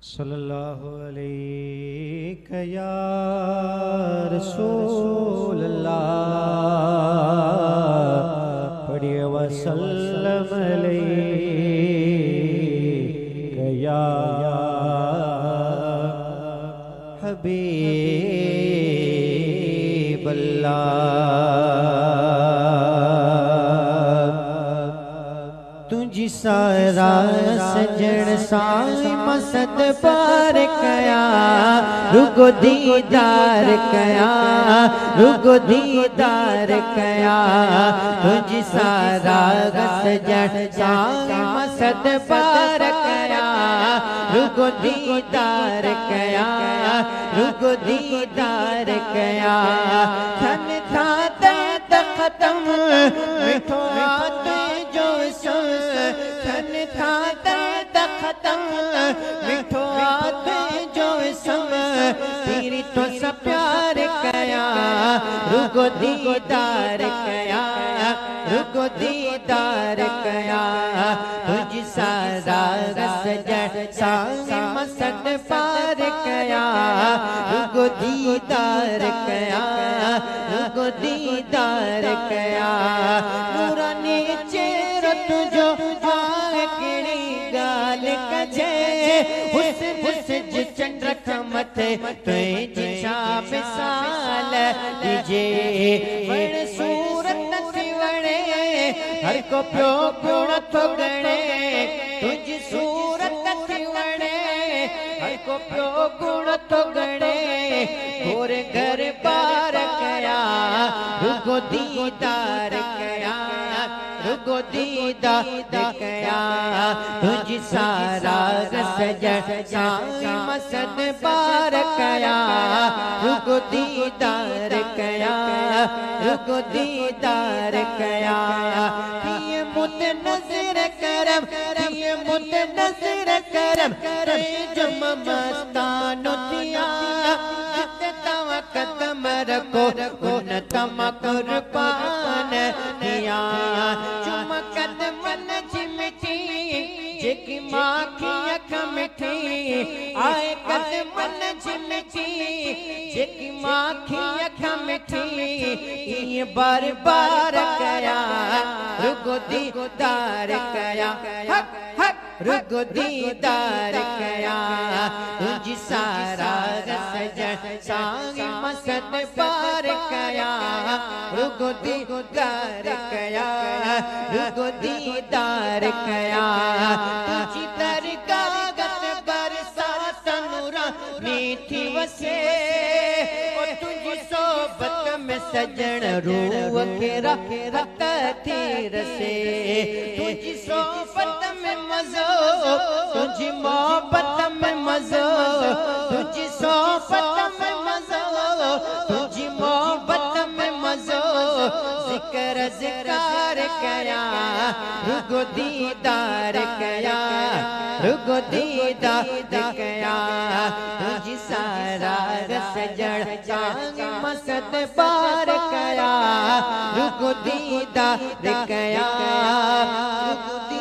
सल्लल्लाहु अलैहि या रसूल अल्लाह पढ़िए वसल्लम अलैहि या हबीब अल्लाह। तुझी सारा सजण साई मसद पार कया रुगो दीदार कया रुगो दीदार कया। तुझी सारा सजण साई मसद पार कया रुगो दीदार कया रुगो दीदार कया। थन था दर्द खत्म मिठो आते जो थन था दर्द खत्म मिठो आते जो सम तेरी तो सब प्यार कया रुगो दीदार कया रुगो दीदार कया। तुझ सारा सजण सांग मसद पार कया रुगो दीदार कया रुगो दीदार कया। नूरानी चेहरा तुझो आकड़ी गाल कजे उस चंद्र मथे तुझी छा मिसाल दीजे वण सूरत सिवणे हर को प्यो गुण तो गणे। तुझी सूरत सिवणे हर को प्यो गुण तो गणे। घोर घर बार कया रुगो दीदार कया रुगो दीदार कया। तुझी सारा सजण सांग मसद पार कया रुगो दीदार कया रुगो दीदार कया। किए मुत नजर करम किए मुत नजर करम जम मस्तानो दिया तवा कदम रखो गुन तम कुर्बान दिया। चुमकद मन चिमटी जेकी माँ की अख मिठी आए कद मन चिमटी जेकी माँ की अख मिठी। ये बार बार कया रुगो दीदार कया हक हक रुगो दीदार कया। तुझी सारा सजण सांग मसद पार कया रुगो दीदार कया रुगो दीदार कया। तुझी दरगाह बरसात नूरा मीठी वसे तुझी सोबत में सजण रूह के रखत थी रसे। तुझी सोबत में मजो तुझी मोहब्बत में मजो तुझी सोबत में मजो तुझी मोहब्बत में मजो। जिक्र जिकार कया रुगो दीदार कया रुगो दीदार कया। तुझी सारा सजण सांग मसद पार कया रुगो दीदार कया रुगो